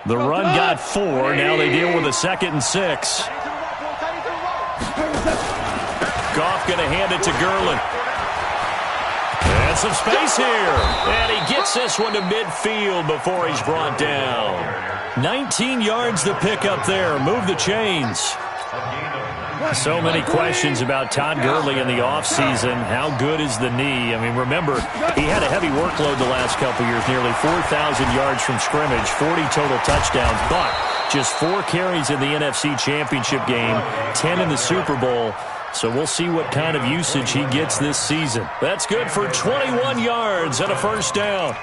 The run got 4. Now they deal with a 2nd and 6. Goff going to hand it to Gurley. And some space here. And he gets this one to midfield before he's brought down. 19 yards to pick up there. Move the chains. So many questions about Todd Gurley in the offseason. How good is the knee? I mean, remember, he had a heavy workload the last couple years, nearly 4,000 yards from scrimmage, 40 total touchdowns, but just 4 carries in the NFC Championship game, 10 in the Super Bowl. So we'll see what kind of usage he gets this season. That's good for 21 yards and a first down.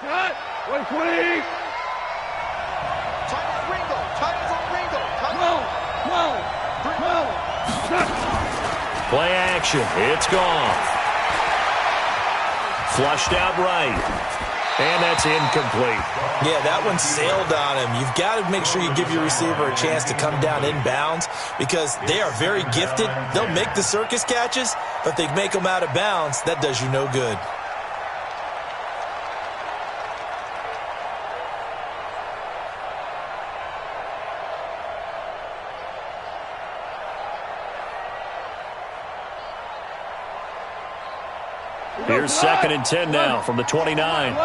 Cut! 120! Play action. It's gone. Flushed out right. And that's incomplete. Yeah, that one sailed on him. You've got to make sure you give your receiver a chance to come down inbounds because they are very gifted. They'll make the circus catches, but they make them out of bounds. That does you no good. Here's 2nd and 10 now from the 29. 198.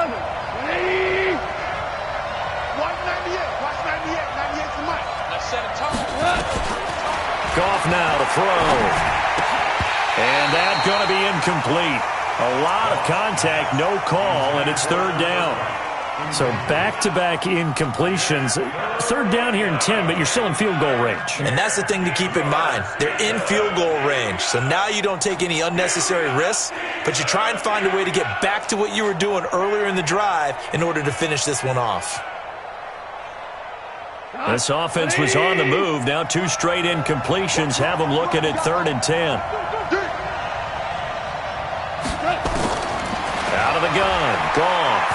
Watch 98. 98 for Mike. Let's set a tone. Goff now to throw. And that's going to be incomplete. A lot of contact, no call, and it's 3rd down. So back-to-back incompletions. 3rd down here in 10, but you're still in field goal range. And that's the thing to keep in mind. They're in field goal range. So now you don't take any unnecessary risks, but you try and find a way to get back to what you were doing earlier in the drive in order to finish this one off. This offense was on the move. Now 2 straight incompletions have them looking at 3rd and 10. Out of the gun. Goff.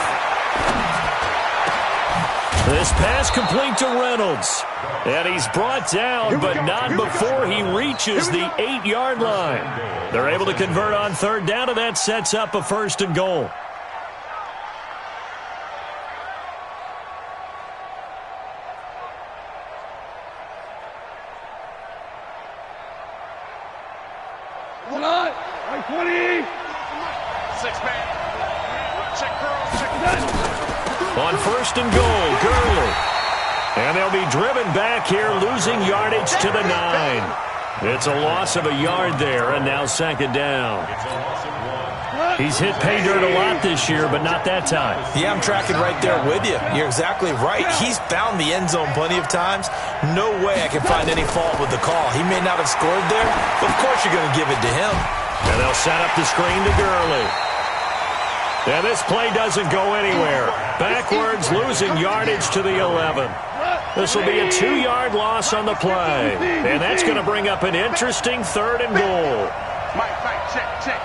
This pass complete to Reynolds. And he's brought down, but not before he reaches the 8-yard line. They're able to convert on 3rd down, and that sets up a 1st and goal. Hold on. 20. 6-man. Check girls. Check that. On 1st and goal, Gurley. And they'll be driven back here, losing yardage to the 9. It's a loss of a yard there, and now 2nd down. He's hit pay dirt a lot this year, but not that time. Yeah, I'm tracking right there with you. You're exactly right. He's found the end zone plenty of times. No way I can find any fault with the call. He may not have scored there, but of course you're going to give it to him. And they'll set up the screen to Gurley. And this play doesn't go anywhere. Backwards, losing yardage to the 11. This will be a 2-yard loss on the play. And that's going to bring up an interesting 3rd and goal. Check.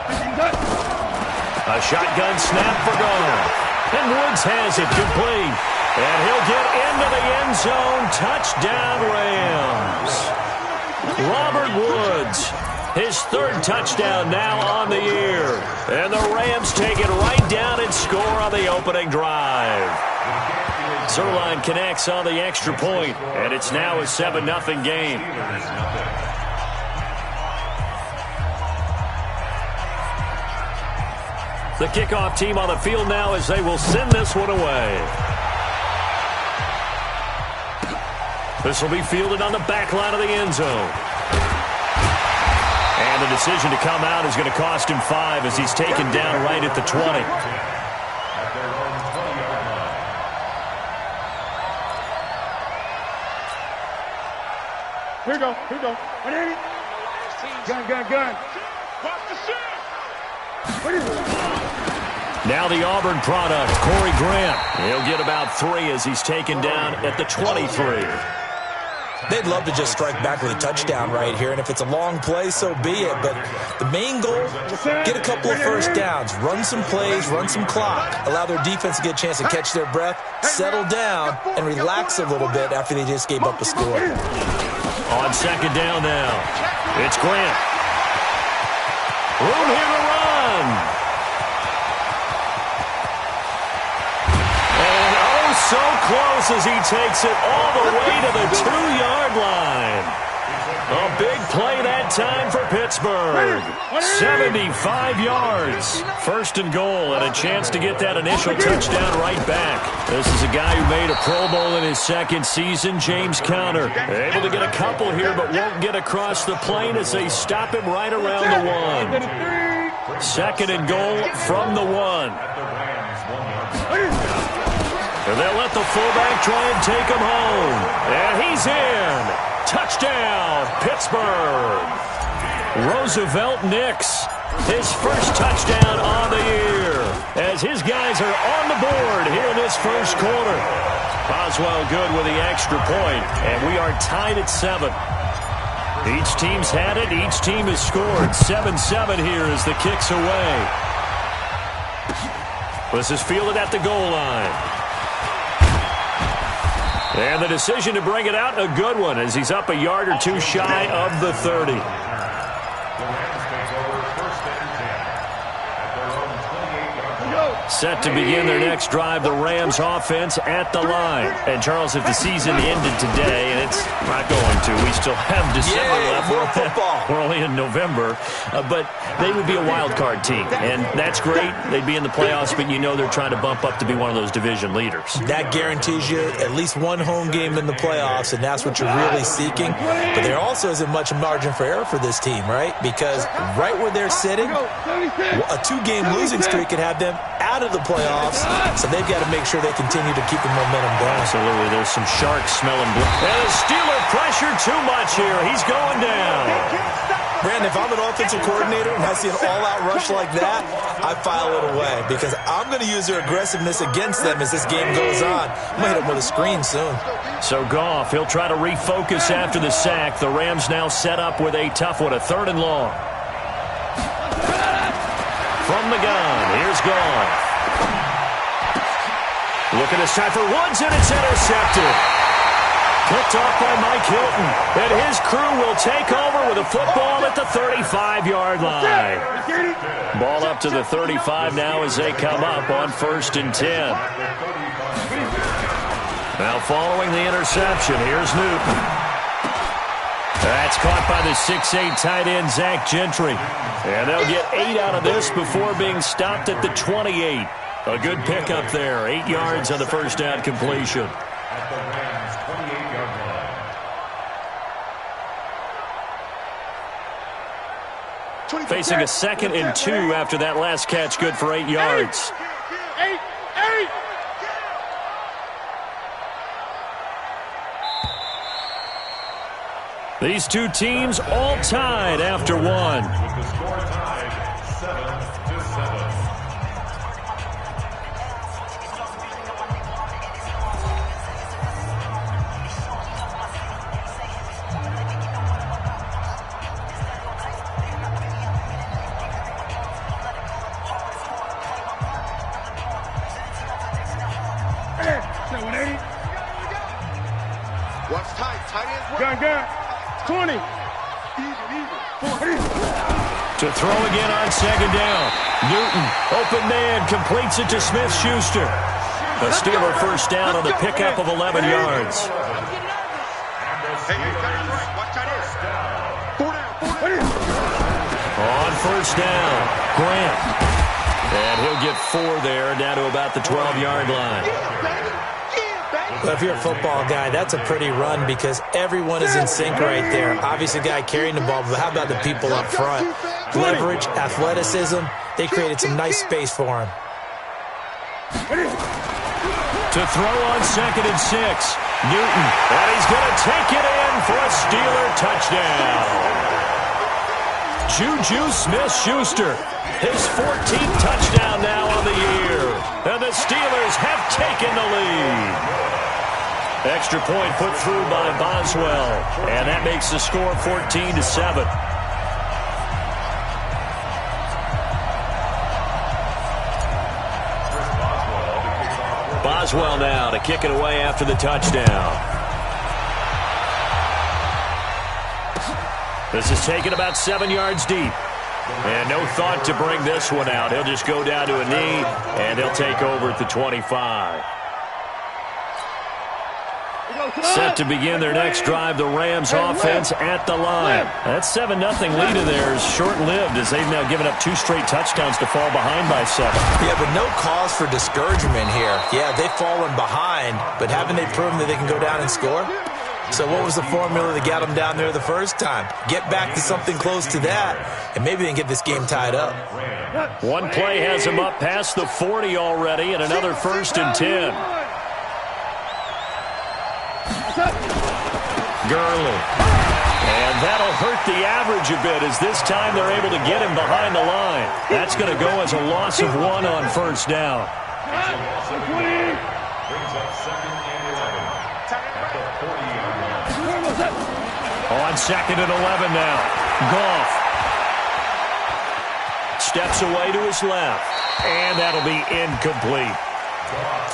A shotgun snap for Goff. And Woods has it complete. And he'll get into the end zone. Touchdown, Rams. Robert Woods. His 3rd touchdown now on the year. And the Rams take it right down and score on the opening drive. Zerline connects on the extra point, and it's now a 7-0 game. The kickoff team on the field now as they will send this one away. This will be fielded on the back line of the end zone. And the decision to come out is going to cost him 5 as he's taken down right at the 20. Here we go. 180. Gun. Watch the shit. What is it? Now the Auburn product, Corey Grant. He'll get about 3 as he's taken down at the 23. They'd love to just strike back with a touchdown right here, and if it's a long play, so be it. But the main goal, get a couple of first downs, run some plays, run some clock, allow their defense to get a chance to catch their breath, settle down, and relax a little bit after they just gave up a score. On 2nd down now, it's Grant. Room here to run. And oh so close as he takes it all the way to the 2-yard line. A big play that time for Pittsburgh. 75 yards. First and goal, and a chance to get that initial touchdown right back. This is a guy who made a Pro Bowl in his second season, James Conner. Able to get a couple here, but won't get across the plane as they stop him right around the 1. Second and goal from the 1. And they'll let the fullback try and take him home. And he's in. Touchdown, Pittsburgh. Roosevelt Nix, his first touchdown on the year, as his guys are on the board here in this first quarter. Boswell good with the extra point, and we are tied at 7. Each team's had it. Each team has scored. 7-7 here as the kick's away. This is fielded at the goal line. And the decision to bring it out, a good one, as he's up a yard or two shy of the 30. Set to begin their next drive, the Rams offense at the line. And, Charles, if the season ended today, and it's not going to, we still have December left. More football. We're only in November. But they would be a wild card team, and that's great. They'd be in the playoffs, but you know they're trying to bump up to be one of those division leaders. That guarantees you at least one home game in the playoffs, and that's what you're really seeking. But there also isn't much margin for error for this team, right? Because right where they're sitting, a 2-game losing streak could have them out of the playoffs, so they've got to make sure they continue to keep the momentum going. Absolutely. There's some sharks smelling blood. And the Steeler pressure too much here. He's going down. Brandon, if I'm an offensive coordinator and I see an all-out rush like that, I file it away because I'm going to use their aggressiveness against them as this game goes on. I'm going to hit them with a screen soon. So Goff, he'll try to refocus after the sack. The Rams now set up with a tough one, a 3rd and long. From the gun, here's Goff. Looking this time for Woods, and it's intercepted. Picked off by Mike Hilton. And his crew will take over with a football at the 35-yard line. Ball up to the 35 now as they come up on 1st and 10. Now following the interception, here's Newton. That's caught by the 6'8 tight end, Zach Gentry. And they'll get 8 out of this before being stopped at the 28. A good pickup there. 8 yards on the first down completion. Facing a 2nd and 2 after that last catch, good for 8 yards. These two teams all tied after 1. What's tight? Tight ends. Gun. 20. To throw again on 2nd down. Newton, open man, completes it to Smith-Schuster. A Steeler first down on the pickup of 11 yards. On 1st down, Grant. And he'll get 4 there, down to about the 12-yard line. Well, if you're a football guy, that's a pretty run because everyone is in sync right there. Obviously, the guy carrying the ball, but how about the people up front? Leverage, athleticism, they created some nice space for him. To throw on 2nd and 6, Newton, and he's going to take it in for a Steeler touchdown. Juju Smith-Schuster, his 14th touchdown now on the year, and the Steelers have taken the lead. Extra point put through by Boswell, and that makes the score 14-7. Boswell now to kick it away after the touchdown. This is taken about 7 yards deep. And no thought to bring this one out. He'll just go down to a knee, and he'll take over at the 25. Set to begin their next drive, the Rams offense at the line. That 7-0 lead of theirs short-lived as they've now given up 2 straight touchdowns to fall behind by 7. Yeah, but no cause for discouragement here. Yeah, they've fallen behind, but haven't they proven that they can go down and score? So what was the formula that got them down there the first time? Get back to something close to that, and maybe they can get this game tied up. One play has them up past the 40 already, and another 1st and 10. Gurley. And that'll hurt the average a bit as this time they're able to get him behind the line. That's going to go as a loss of 1 on 1st down. On 2nd and 11 now. Goff. Steps away to his left. And that'll be incomplete.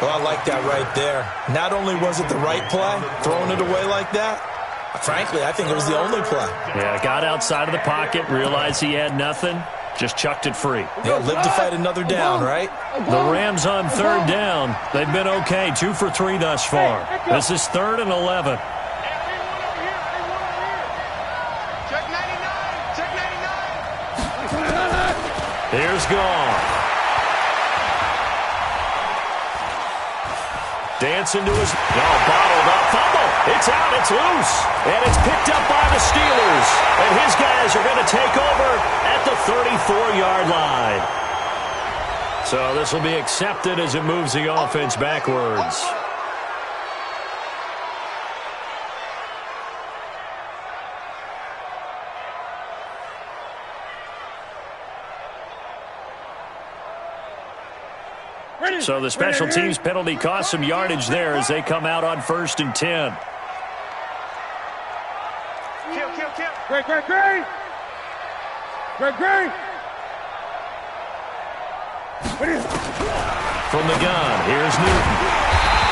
Well, I like that right there. Not only was it the right play, throwing it away like that, frankly, I think it was the only play. Yeah, got outside of the pocket, realized he had nothing, just chucked it free. Yeah, live to fight another down, right? The Rams on 3rd down. They've been okay, 2 for 3 thus far. This is 3rd and 11. Check 99. Check 99. Here's Goff. Dancing to his... bottled up. Fumble. It's out. It's loose. And it's picked up by the Steelers. And his guys are going to take over at the 34-yard line. So this will be accepted as it moves the offense backwards. So the special teams penalty cost some yardage there as they come out on 1st and 10. Kill. Great. From the gun, here's Newton.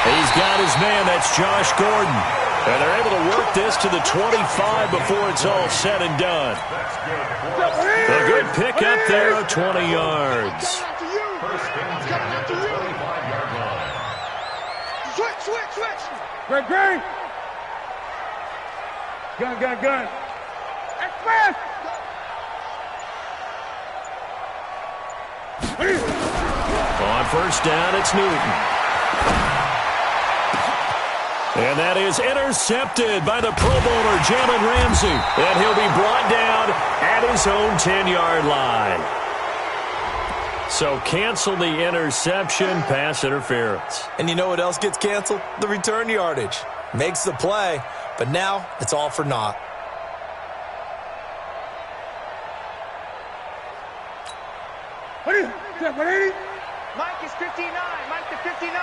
He's got his man, that's Josh Gordon. And they're able to work this to the 25 before it's all said and done. A good pick up there of 20 yards. Switch. Great. Gun. Express. On 1st down, it's Newton. And that is intercepted by the Pro Bowler, Jalen Ramsey. And he'll be brought down at his own 10-yard line. So cancel the interception, pass interference. And you know what else gets canceled? The return yardage. Makes the play, but now it's all for naught. Mike is 59. Mike to 59.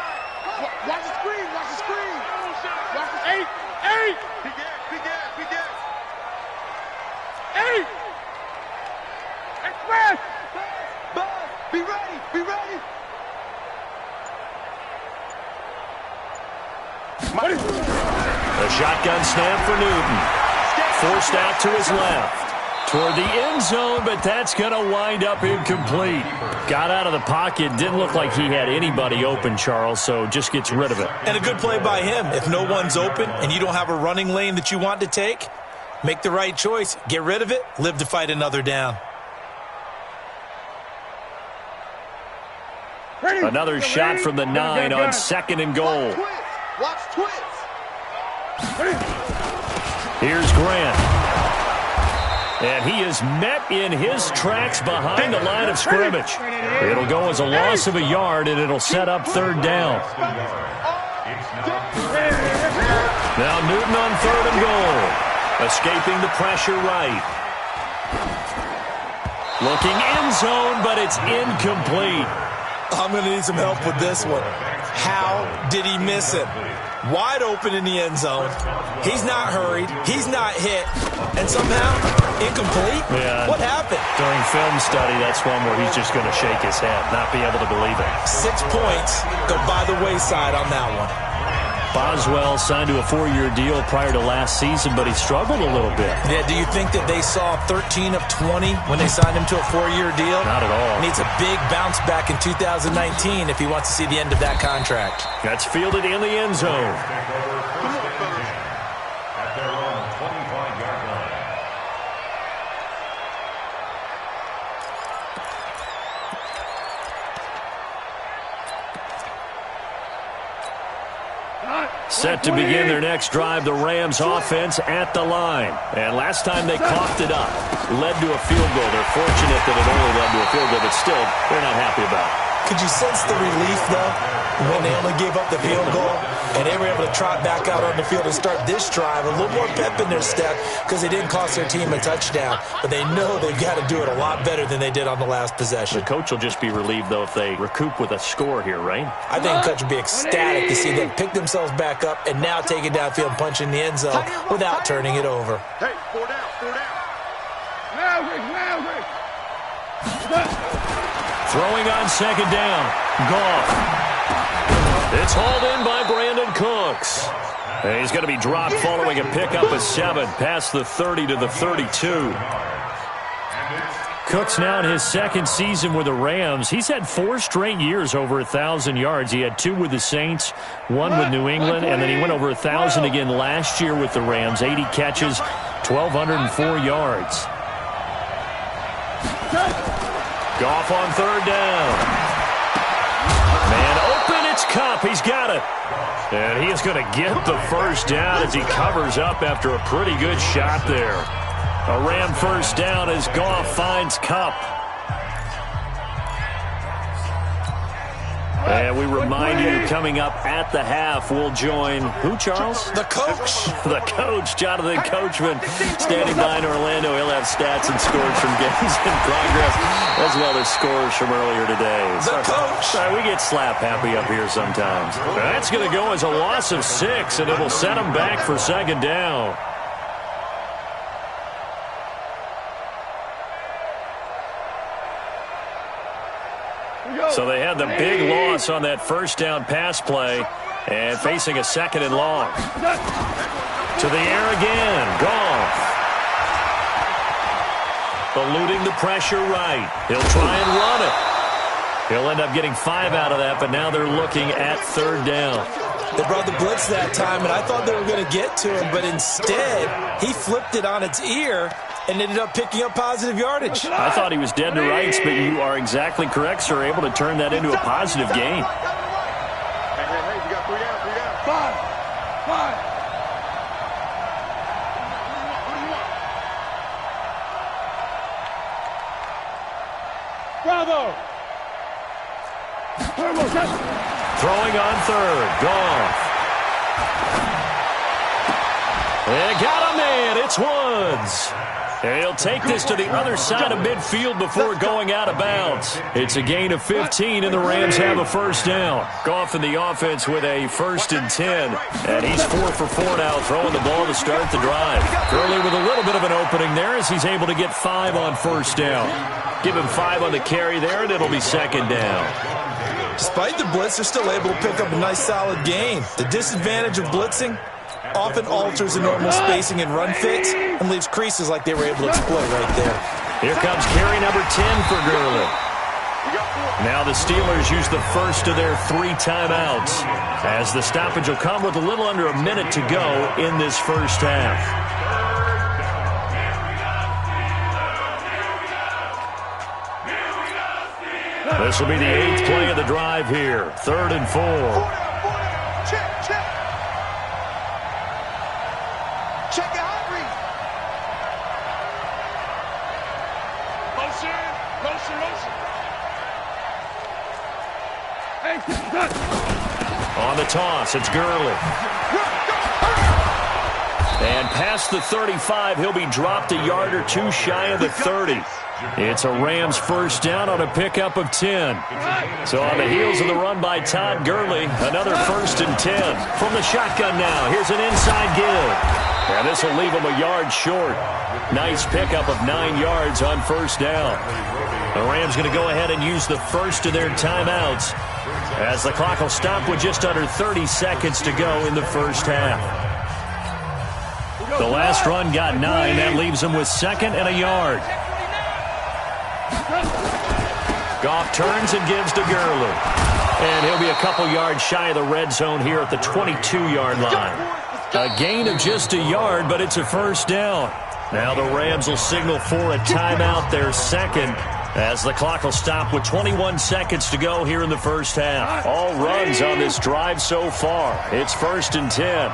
Watch the screen. Watch the 8. Be dead. 8. Express. Be ready. A shotgun snap for Newton. Forced out to his left. Toward the end zone, but that's going to wind up incomplete. Got out of the pocket. Didn't look like he had anybody open, Charles, so just gets rid of it. And a good play by him. If no one's open and you don't have a running lane that you want to take, make the right choice. Get rid of it. Live to fight another down. Another shot from the 9 on 2nd and goal. Watch twits. Here's Grant. And he is met in his tracks behind the line of scrimmage. It'll go as a loss of a yard, and it'll set up 3rd down. Now Newton on 3rd and goal. Escaping the pressure right. Looking end zone, but it's incomplete. I'm going to need some help with this one. How did he miss it? Wide open in the end zone. He's not hurried. He's not hit. And somehow, incomplete? Yeah. What happened? During film study, that's one where he's just going to shake his head, not be able to believe it. 6 points go by the wayside on that one. Boswell signed to a 4-year deal prior to last season, but he struggled a little bit. Yeah, do you think that they saw 13 of 20 when they signed him to a 4-year deal? Not at all. Needs a big bounce back in 2019 if he wants to see the end of that contract. That's fielded in the end zone. Set to begin their next drive, the Rams offense at the line. And last time they coughed it up, led to a field goal. They're fortunate that it only led to a field goal, but still, they're not happy about it. Could you sense the relief, though, when they only gave up the field goal and they were able to trot back out on the field and start this drive? A little more pep in their step because they didn't cost their team a touchdown, but they know they've got to do it a lot better than they did on the last possession. The coach will just be relieved, though, if they recoup with a score here, right? I think the coach will be ecstatic to see them pick themselves back up and now take it downfield and punch in the end zone without turning it over. Hey, 4 down, 4 down. Throwing on second down. Goff. It's hauled in by Brandon Cooks. And he's going to be dropped following a pickup of 7 past the 30 to the 32. Cooks now in his second season with the Rams. He's had 4 straight years over 1,000 yards. He had 2 with the Saints, 1 with New England, and then he went over 1,000 again last year with the Rams. 80 catches, 1,204 yards. Goff on third down. Man open, it's Kupp. He's got it. And he is going to get the first down as he covers up after a pretty good shot there. A Ram first down as Goff finds Kupp. And we remind you, coming up at the half, we'll join who, Charles? The coach. The coach, Jonathan Coachman, standing by in Orlando. He'll have stats and scores from games in progress, as well as scores from earlier today. The coach. Sorry, we get slap happy up here sometimes. That's going to go as a loss of 6, and it'll set them back for second down. So they had the big loss on that first down pass play and facing a second and long. To the air again. Goff. Eluding the pressure right. He'll try and run it. He'll end up getting 5 out of that, but now they're looking at third down. They brought the blitz that time, and I thought they were going to get to him, but instead he flipped it on its ear and ended up picking up positive yardage. I thought he was dead to rights, but you are exactly correct, sir. Able to turn that into a positive gain. Hey, you got 3 down, 3 down. 5. Bravo. Throwing on third. Goff. And got a man. It's Woods. And he'll take this to the other side of midfield before going out of bounds. It's a gain of 15, and the Rams have a first down. Goff in the offense with a 1st and 10. And he's 4 for 4 now, throwing the ball to start the drive. Gurley with a little bit of an opening there as he's able to get 5 on first down. Give him 5 on the carry there, and it'll be second down. Despite the blitz, they're still able to pick up a nice solid gain. The disadvantage of blitzing often alters the normal spacing and run fits and leaves creases like they were able to exploit right there. Here comes carry number 10 for Gurley. Now the Steelers use the first of their 3 timeouts, as the stoppage will come with a little under a minute to go in this first half. This will be the 8th play of the drive here. 3rd and 4. Check, check. Check it out, Reed. Motion. On the toss, it's Gurley. And past the 35, he'll be dropped a yard or 2 shy of the 30. It's a Rams first down on a pickup of 10. So on the heels of the run by Todd Gurley, another 1st and 10. From the shotgun now, here's an inside give. And this will leave him a yard short. Nice pickup of 9 yards on first down. The Rams going to go ahead and use the first of their timeouts as the clock will stop with just under 30 seconds to go in the first half. The last run got 9. That leaves him with 2nd and a yard. Goff turns and gives to Gurley. And he'll be a couple yards shy of the red zone here at the 22-yard line. A gain of just a yard, but it's a first down. Now the Rams will signal for a timeout, their second, as the clock will stop with 21 seconds to go here in the first half. All runs on this drive so far. It's 1st and 10.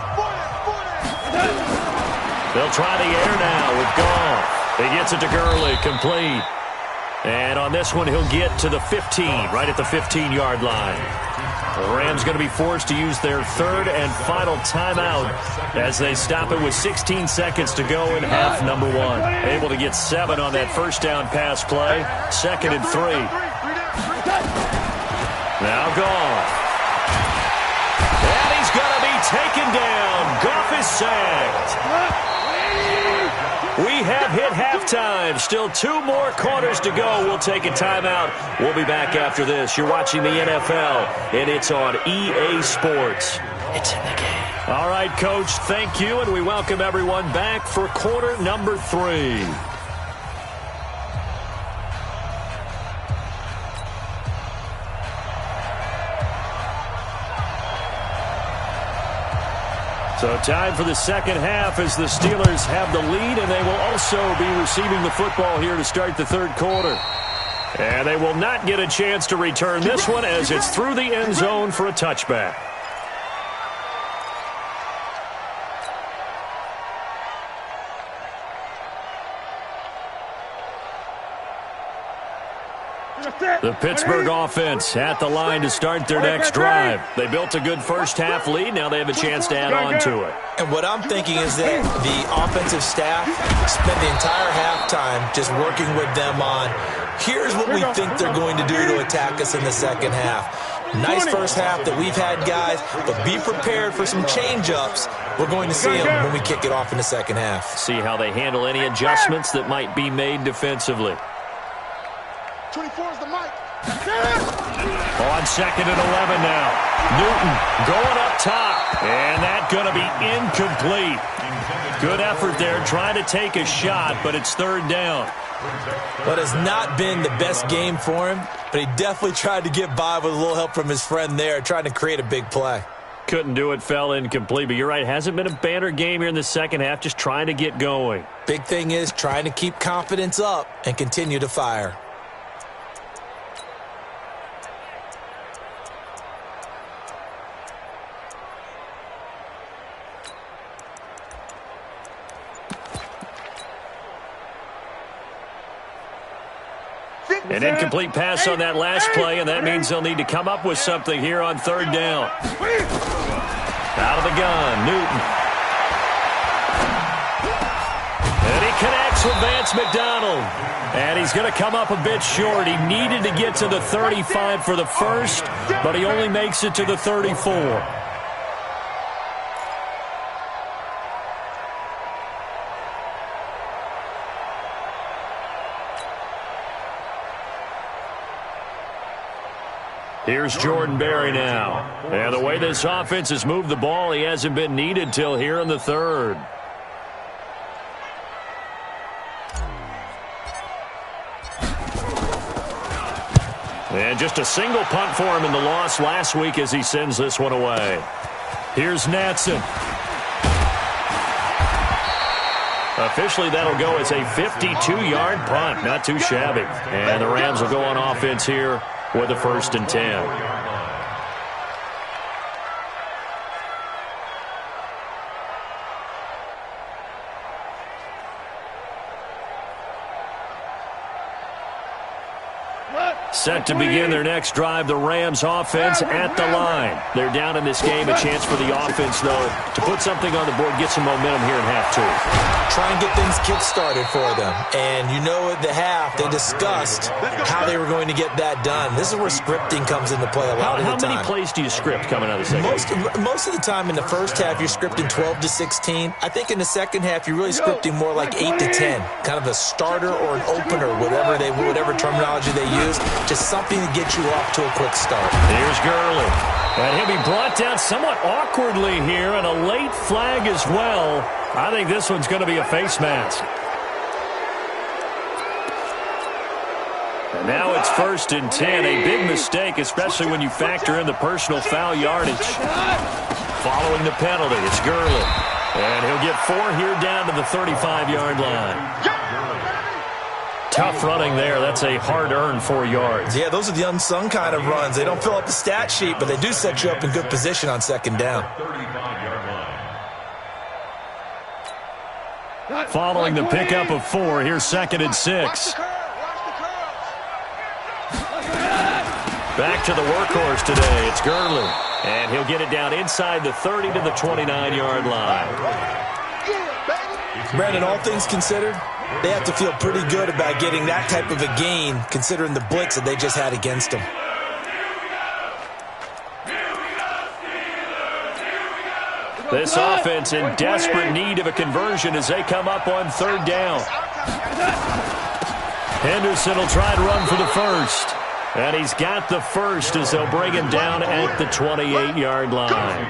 They'll try the air now with Goff. He gets it to Gurley, complete. And on this one, he'll get to the 15, right at the 15-yard line. The Rams going to be forced to use their 3rd and final timeout as they stop it with 16 seconds to go in half number 1. Able to get 7 on that first down pass play. 2nd and 3. Now Goff. And he's going to be taken down. Goff is sacked. We have hit halftime. Still 2 more quarters to go. We'll take a timeout. We'll be back after this. You're watching the NFL, and it's on EA Sports. It's in the game. All right, Coach, thank you, and we welcome everyone back for quarter number 3. So time for the second half as the Steelers have the lead, and they will also be receiving the football here to start the 3rd quarter. And they will not get a chance to return this one as it's through the end zone for a touchback. The Pittsburgh offense at the line to start their next drive. They built a good first half lead. Now they have a chance to add on to it. And what I'm thinking is that the offensive staff spent the entire halftime just working with them on, here's what we think they're going to do to attack us in the second half. Nice first half that we've had, guys, but be prepared for some change-ups. We're going to see them when we kick it off in the second half. See how they handle any adjustments that might be made defensively. 24 is the mic. On 2nd and 11 now. Newton going up top. And that's going to be incomplete. Good effort there trying to take a shot, but it's 3rd down. But it's not been the best game for him, but he definitely tried to get by with a little help from his friend there, trying to create a big play. Couldn't do it, fell incomplete. But you're right, hasn't been a banner game here in the second half, just trying to get going. Big thing is trying to keep confidence up and continue to fire. An incomplete pass on that last play, and that means they'll need to come up with something here on 3rd down. Out of the gun, Newton. And he connects with Vance McDonald. And he's going to come up a bit short. He needed to get to the 35 for the first, but he only makes it to the 34. Here's Jordan Berry now. And the way this offense has moved the ball, he hasn't been needed till here in the 3rd. And just a single punt for him in the loss last week as he sends this one away. Here's Natson. Officially, that'll go as a 52-yard punt. Not too shabby. And the Rams will go on offense here with a 1st and 10. Set to begin their next drive, the Rams offense at the line. They're down in this game. A chance for the offense, though, to put something on the board, get some momentum here in half 2. Try and get things kick-started for them. And you know at the half, they discussed how they were going to get that done. This is where scripting comes into play a lot of the time. How many plays do you script coming out of the second half? Most of the time in the first half, you're scripting 12 to 16. I think in the second half, you're really scripting more like 8 to 10. Kind of a starter or an opener, whatever terminology they use. Just something to get you off to a quick start. Here's Gurley. And he'll be brought down somewhat awkwardly here, and a late flag as well. I think this one's going to be a face mask. And now it's 1st and 10. A big mistake, especially when you factor in the personal foul yardage. Following the penalty, it's Gurley. And he'll get 4 here down to the 35-yard line. Tough running there. That's a hard-earned 4 yards. Yeah, those are the unsung kind of runs. They don't fill up the stat sheet, but they do set you up in good position on 2nd down. Following the pickup of 4, here's 2nd and 6. Back to the workhorse today. It's Gurley. And he'll get it down inside the 30 to the 29-yard line. Brandon, all things considered, they have to feel pretty good about getting that type of a gain, considering the blitz that they just had against them. This offense in desperate need of a conversion as they come up on 3rd down. Henderson will try to run for the first. And he's got the first as they'll bring him down at the 28-yard line.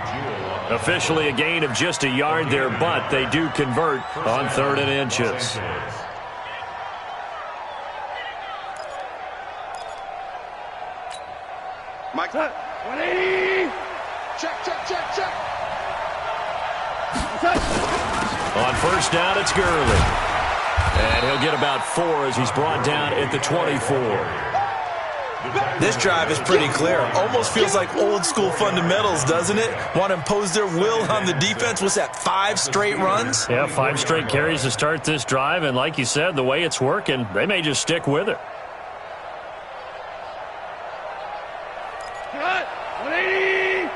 Officially a gain of just a yard there, but they do convert on 3rd and inches. Mike, 180. Check. On 1st down, it's Gurley. And he'll get about 4 as he's brought down at the 24. This drive is pretty clear. Almost feels like old-school fundamentals, doesn't it? Want to impose their will on the defense. What's that, 5 straight runs? Yeah, 5 straight carries to start this drive. And like you said, the way it's working, they may just stick with it. 180.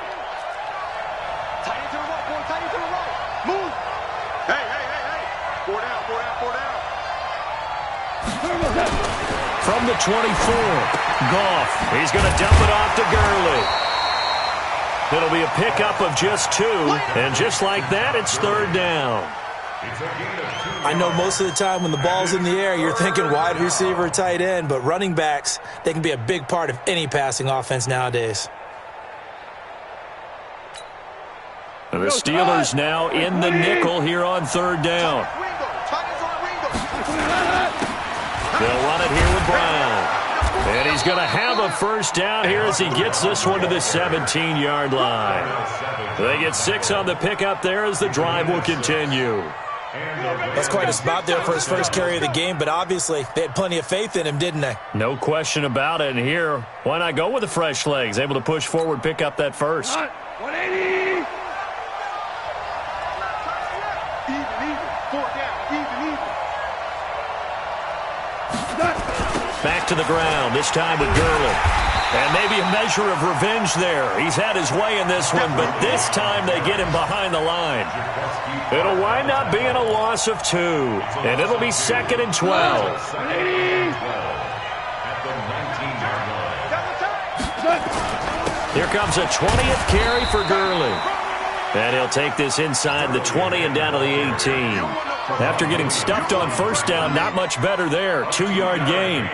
Tight into the rope, boy. Tight into the rope. Move. Hey. 4 down. From the 24, Goff. He's going to dump it off to Gurley. It'll be a pickup of just 2. And just like that, it's 3rd down. I know most of the time when the ball's in the air, you're thinking wide receiver or tight end, but running backs, they can be a big part of any passing offense nowadays. The Steelers now in the nickel here on 3rd down. They'll run it here with Brown. And he's going to have a 1st down here as he gets this one to the 17-yard line. They get 6 on the pickup there as the drive will continue. That's quite a spot there for his first carry of the game, but obviously they had plenty of faith in him, didn't they? No question about it. And here, why not go with the fresh legs? Able to push forward, pick up that first. 180. Even. 4 down. Even. Back to the ground, this time with Gurley. And maybe a measure of revenge there. He's had his way in this one, but this time they get him behind the line. It'll wind up being a loss of 2, and it'll be 2nd and 12. Here comes a 20th carry for Gurley. And he'll take this inside the 20 and down to the 18. After getting stuffed on 1st down, not much better there. 2-yard gain.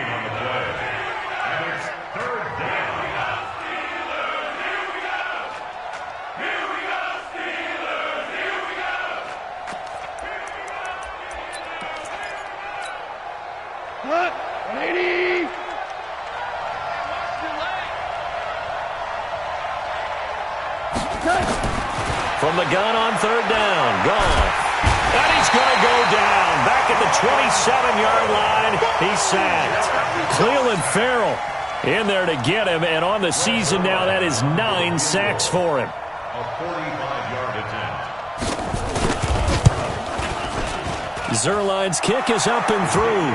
From the gun on 3rd down, Goff. And he's going to go down. Back at the 27-yard line, he's sacked. Cleveland Farrell in there to get him, and on the season now, that is 9 sacks for him. A 45-yard attempt. Zerline's kick is up and through.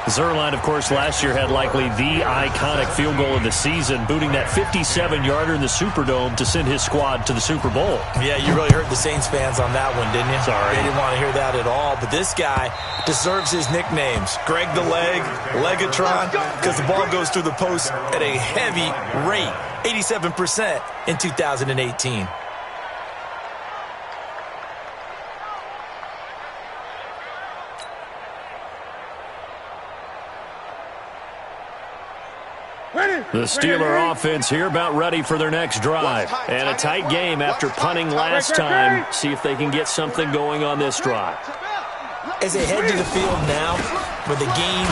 Zerline, of course, last year had likely the iconic field goal of the season, booting that 57-yarder in the Superdome to send his squad to the Super Bowl. Yeah, you really hurt the Saints fans on that one, didn't you? Sorry. They didn't want to hear that at all. But this guy deserves his nicknames. Greg the Leg, Legatron, because the ball goes through the post at a heavy rate, 87% in 2018. The Steeler offense here about ready for their next drive. And a tight game after punting last time. See if they can get something going on this drive. As they head to the field now, with the game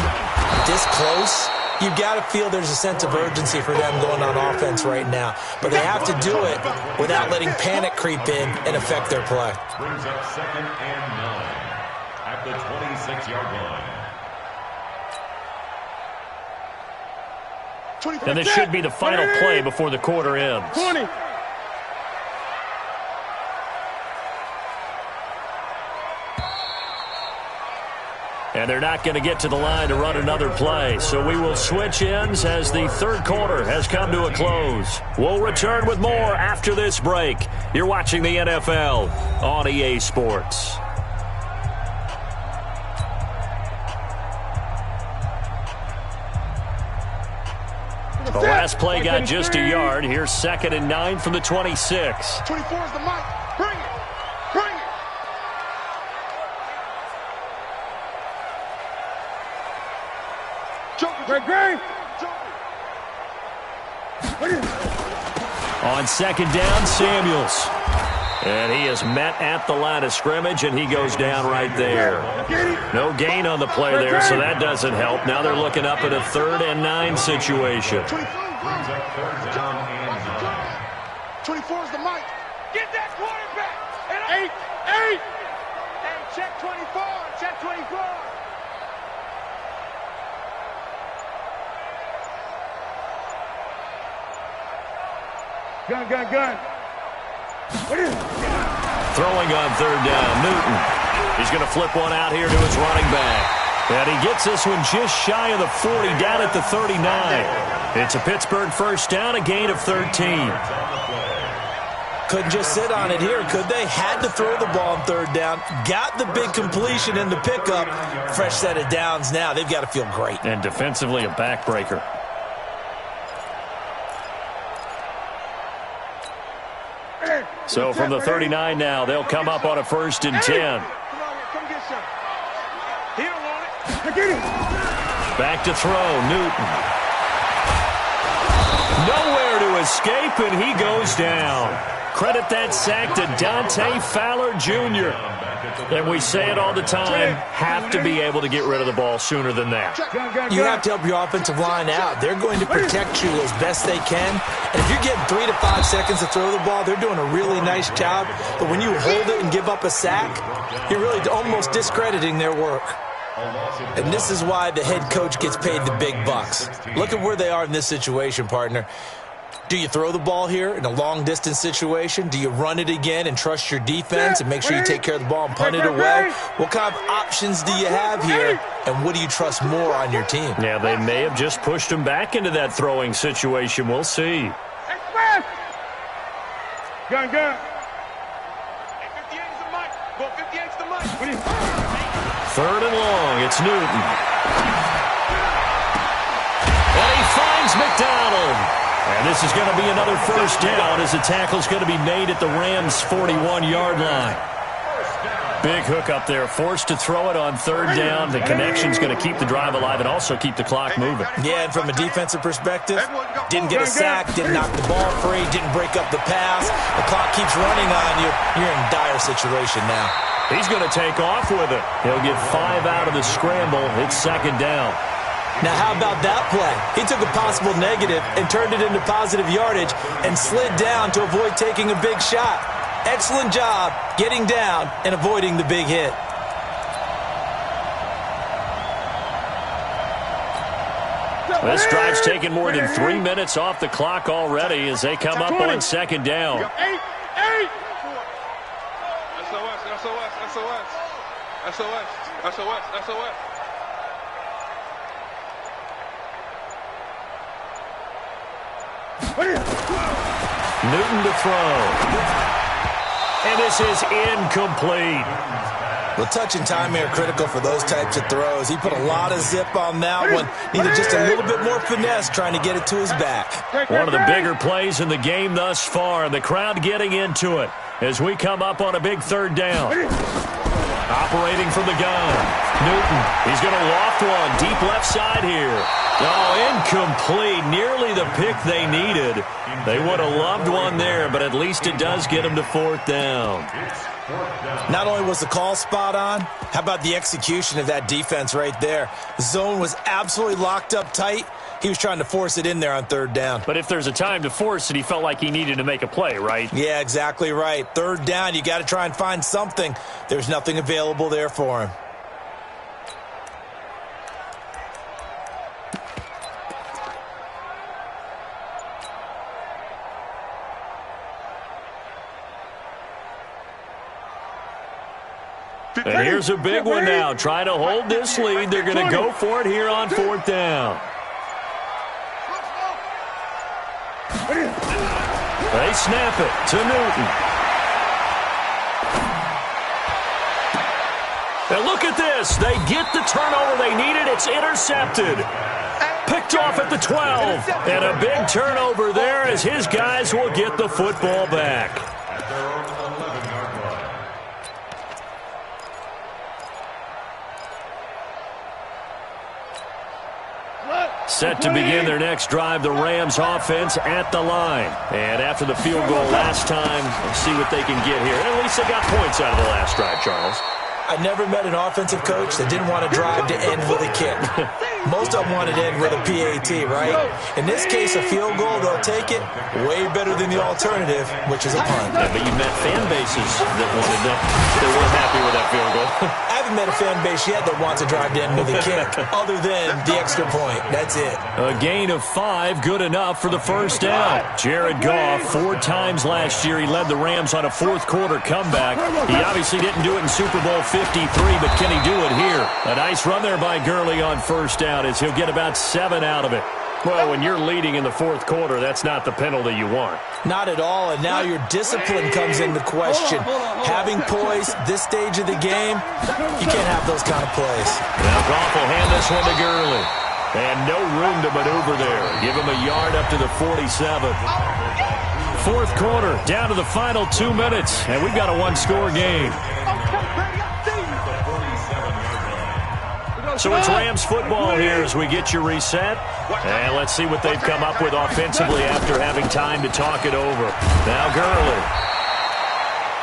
this close, you've got to feel there's a sense of urgency for them going on offense right now. But they have to do it without letting panic creep in and affect their play. Brings up 2nd and 9 at the 26-yard line. And this should be the final play before the quarter ends. 20. And they're not going to get to the line to run another play. So we will switch ends as the third quarter has come to a close. We'll return with more after this break. You're watching the NFL on EA Sports. The last play got just a yard. Here's 2nd and 9 from the 26. 24 is the mic. Bring it. Bring it. Great. On 2nd down, Samuels. And he is met at the line of scrimmage, and he goes down right there. No gain on the play there, so that doesn't help. Now they're looking up at a 3rd and 9 situation. 24 is the mic. Get that quarterback. Eight. Hey, check 24. Check 24. Gun. Throwing on 3rd down, Newton. He's going to flip one out here to his running back. And he gets this one just shy of the 40, down at the 39. It's a Pittsburgh first down, a gain of 13. Couldn't just sit on it here, could they? Had to throw the ball on 3rd down. Got the big completion in the pickup. Fresh set of downs now. They've got to feel great. And defensively, a backbreaker. So from the 39 now, they'll come up on a 1st and 10. Come on here. Come get some. He don't want it. Back to throw, Newton. Nowhere to escape, and he goes down. Credit that sack to Dante Fowler Jr. And we say it all the time, have to be able to get rid of the ball sooner than that. You have to help your offensive line out. They're going to protect you as best they can. And if you're getting 3 to 5 seconds to throw the ball, they're doing a really nice job. But when you hold it and give up a sack, you're really almost discrediting their work. And this is why the head coach gets paid the big bucks. Look at where they are in this situation, partner. Do you throw the ball here in a long-distance situation? Do you run it again and trust your defense and make sure you take care of the ball and punt it away? What kind of options do you have here, and what do you trust more on your team? Yeah, they may have just pushed him back into that throwing situation. We'll see. Gun. 58 is the mic. Go 58 is the mic. 3rd and long, it's Newton. And he finds McDonald. And this is going to be another 1st down as the tackle's going to be made at the Rams' 41-yard line. Big hook up there, forced to throw it on 3rd down. The connection's going to keep the drive alive and also keep the clock moving. Yeah, and from a defensive perspective, didn't get a sack, didn't knock the ball free, didn't break up the pass. The clock keeps running on you. You're in a dire situation now. He's going to take off with it. He'll get 5 out of the scramble. It's 2nd down. Now, how about that play? He took a possible negative and turned it into positive yardage and slid down to avoid taking a big shot. Excellent job getting down and avoiding the big hit. This drive's taken more than 3 minutes off the clock already as they come up on 2nd down. 8. SOS. Newton to throw. And this is incomplete. Well, touch and time here critical for those types of throws. He put a lot of zip on that one. Needed just a little bit more finesse trying to get it to his back. One of the bigger plays in the game thus far. The crowd getting into it as we come up on a big 3rd down. Operating from the gun. Newton, he's going to loft one. Deep left side here. Oh, incomplete. Nearly the pick they needed. They would have loved one there, but at least it does get them to 4th down. Not only was the call spot on, how about the execution of that defense right there? The zone was absolutely locked up tight. He was trying to force it in there on 3rd down. But if there's a time to force it, he felt like he needed to make a play, right? Yeah, exactly right. 3rd down, you got to try and find something. There's nothing available there for him. And here's a big one now. Trying to hold this lead. They're going to go for it here on 4th down. They snap it to Newton. And look at this. They get the turnover they needed. It's intercepted. Picked off at the 12. And a big turnover there as his guys will get the football back. Set to begin their next drive, the Rams offense at the line. And after the field goal last time, let's see what they can get here. At least they got points out of the last drive, Charles. I never met an offensive coach that didn't want to drive to end with a kick. Most of them wanted to end with a PAT, right? In this case, a field goal, they'll take it way better than the alternative, which is a punt. Yeah, but you met fan bases that wanted that. They weren't happy with that field goal. I haven't met a fan base yet that wants to drive to end with a kick, other than the extra point. That's it. A gain of 5, good enough for the 1st down. Jared Goff, 4 times last year, he led the Rams on a 4th quarter comeback. He obviously didn't do it in Super Bowl 53, but can he do it here? A nice run there by Gurley on 1st down as he'll get about 7 out of it. Well, when you're leading in the 4th quarter, that's not the penalty you want. Not at all, and now your discipline comes into question. Having poise this stage of the game, you can't have those kind of plays. Now Goff will hand this one to Gurley. And no room to maneuver there. Give him a yard up to the 47. 4th quarter, down to the final 2 minutes, and we've got a 1-score game. So it's Rams football here as we get you reset. And let's see what they've come up with offensively after having time to talk it over. Now Gurley.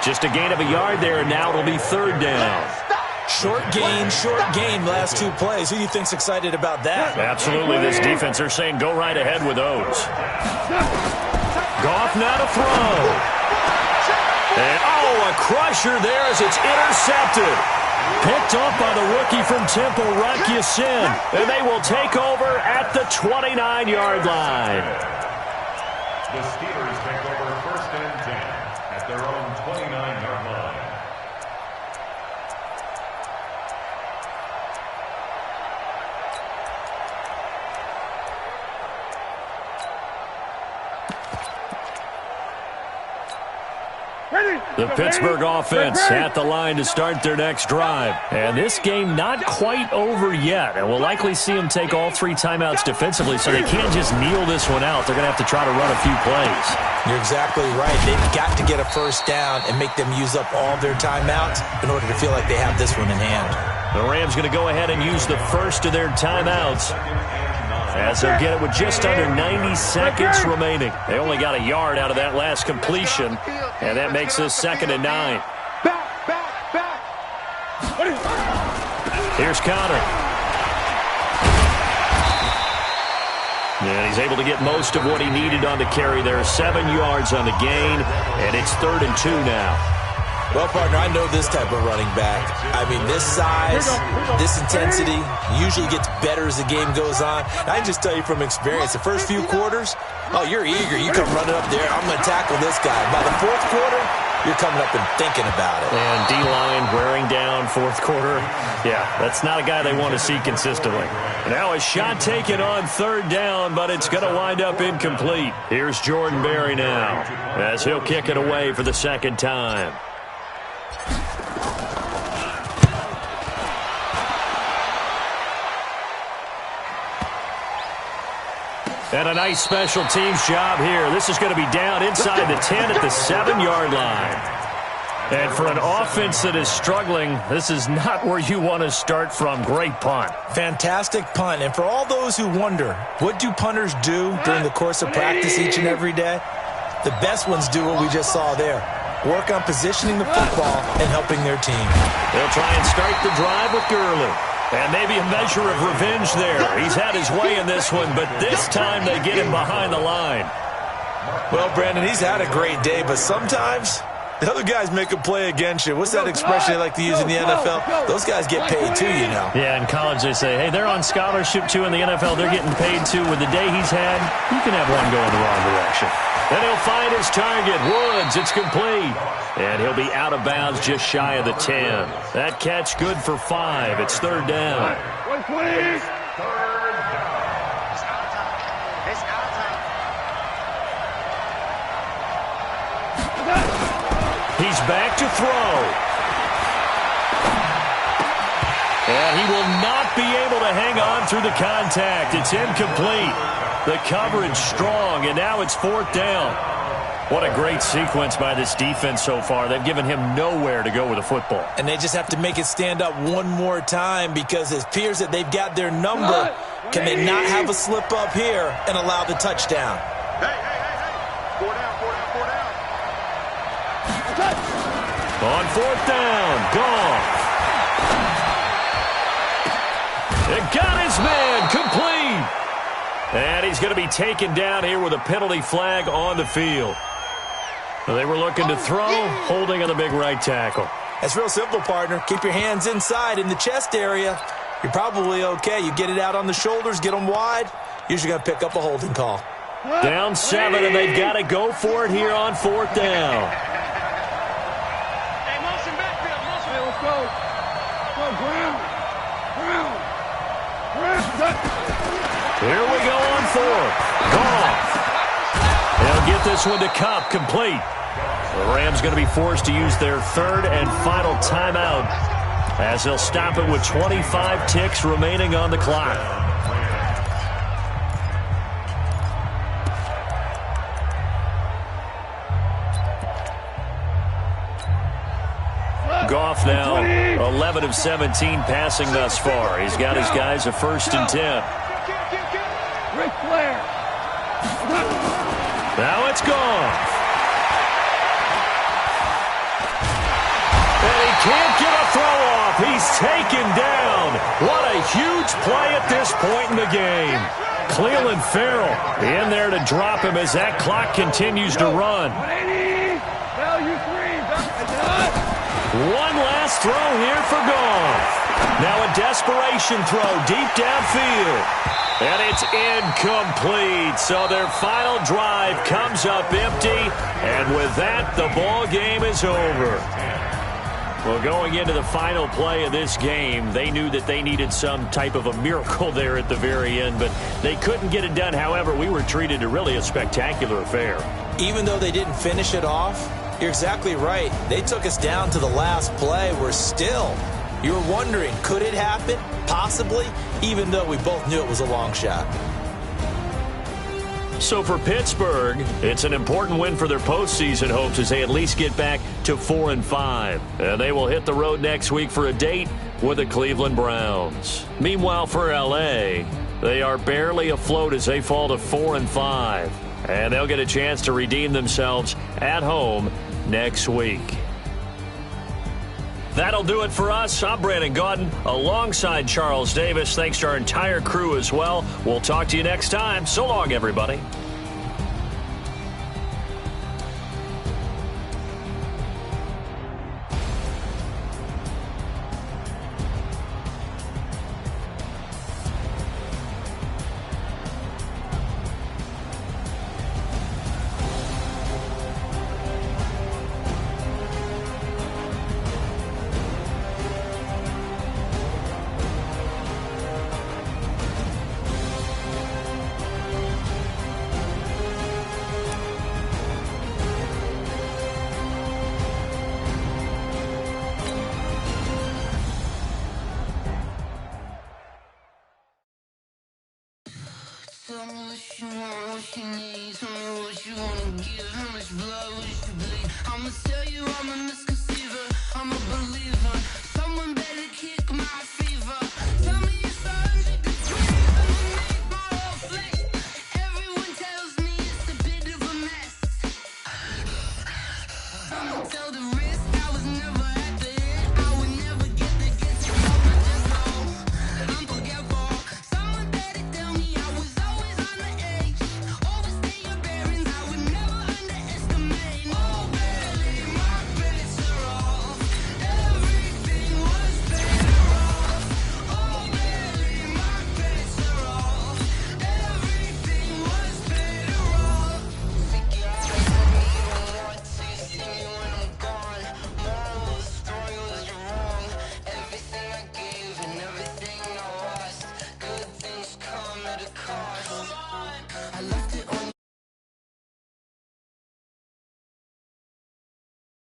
Just a gain of a yard there, and now it'll be 3rd down. Short gain, last 2 plays. Who do you think's excited about that? Absolutely, this defense, they're saying go right ahead with those. Goff now to throw. And, a crusher there as it's intercepted. Picked off by the rookie from Temple, Rock Ya-Sin. And they will take over at the 29-yard line. The Steelers take over 1st and 10 at their own 29-yard line. The Pittsburgh offense at the line to start their next drive. And this game not quite over yet. And we'll likely see them take all 3 timeouts defensively, so they can't just kneel this one out. They're going to have to try to run a few plays. You're exactly right. They've got to get a 1st down and make them use up all their timeouts in order to feel like they have this one in hand. The Rams going to go ahead and use the first of their timeouts, as they'll get it with just under 90 seconds remaining. They only got a yard out of that last completion, and that makes this 2nd and 9. Here's Connor. And he's able to get most of what he needed on the carry there. 7 yards on the gain, and it's 3rd and 2 now. Well, partner, I know this type of running back. I mean, this size, this intensity usually gets better as the game goes on. And I can just tell you from experience, the first few quarters, you're eager. You come running up there, I'm going to tackle this guy. By the 4th quarter, you're coming up and thinking about it. And D-line wearing down 4th quarter. Yeah, that's not a guy they want to see consistently. Now a shot taken on 3rd down, but it's going to wind up incomplete. Here's Jordan Berry now, as he'll kick it away for the 2nd time. And a nice special teams job here. This is going to be down inside the 10 at the 7-yard line. And for an offense that is struggling, this is not where you want to start from. Great punt. Fantastic punt. And for all those who wonder, what do punters do during the course of practice each and every day? The best ones do what we just saw there. Work on positioning the football and helping their team. They'll try and start the drive with Gurley. And maybe a measure of revenge there. He's had his way in this one, but this time they get him behind the line. Well, Brandon, he's had a great day, but sometimes the other guys make a play against you. What's that expression they like to use in the NFL? Those guys get paid too, you know. Yeah, in college they say, hey, they're on scholarship too. In the NFL, they're getting paid too. With the day he's had, you can have one go in the wrong direction. Then he'll find his target. Woods, it's complete. And he'll be out of bounds just shy of the 10. That catch good for 5. It's third down. Please. He's back to throw. And he will not be able to hang on through the contact. It's incomplete. The coverage strong, and now it's fourth down. What a great sequence by this defense so far. They've given him nowhere to go with the football. And they just have to make it stand up one more time because it appears that they've got their number. Can they not have a slip up here and allow the touchdown? Hey. 4 down. On fourth down, Goff. It got his man, complete. And he's going to be taken down here with a penalty flag on the field. They were looking to throw, holding on the big right tackle. That's real simple, partner. Keep your hands inside in the chest area. You're probably okay. You get it out on the shoulders, get them wide. Usually going to pick up a holding call. Down 7, and they've got to go for it here on fourth down. Hey, motion backfield. Hey, let's go. Go, ground. Here we go on fourth. Goff. They'll get this one to Cup, complete. The Rams going to be forced to use their third and final timeout as they'll stop it with 25 ticks remaining on the clock. Goff now 11 of 17 passing thus far. He's got his guys a 1st and 10. Ric Flair. Now it's Goff. And he can't get a throw off. He's taken down. What a huge play at this point in the game. Cleveland Farrell in there to drop him as that clock continues to run. 180. Value 3. One last throw here for Goff. Now a desperation throw deep downfield. And it's incomplete. So their final drive comes up empty. And with that, the ball game is over. Well, going into the final play of this game, they knew that they needed some type of a miracle there at the very end, but they couldn't get it done. However, we were treated to really a spectacular affair. Even though they didn't finish it off, you're exactly right. They took us down to the last play. We're still, you were wondering, could it happen? Possibly, even though we both knew it was a long shot. So for Pittsburgh, it's an important win for their postseason hopes as they at least get back to 4-5. And they will hit the road next week for a date with the Cleveland Browns. Meanwhile, for L.A., they are barely afloat as they fall to 4-5. And they'll get a chance to redeem themselves at home next week. That'll do it for us. I'm Brandon Gaudin alongside Charles Davis. Thanks to our entire crew as well. We'll talk to you next time. So long, everybody. Tell me what you want, what you need. Tell me what you wanna give, how much blood, what you bleed. I'ma tell you I'm a misconceived. I'm a believer. Someone better kick my fever. Tell me your songs, you can quit. Underneath my whole flesh. Everyone tells me it's a bit of a mess. Someone tell the risk I was never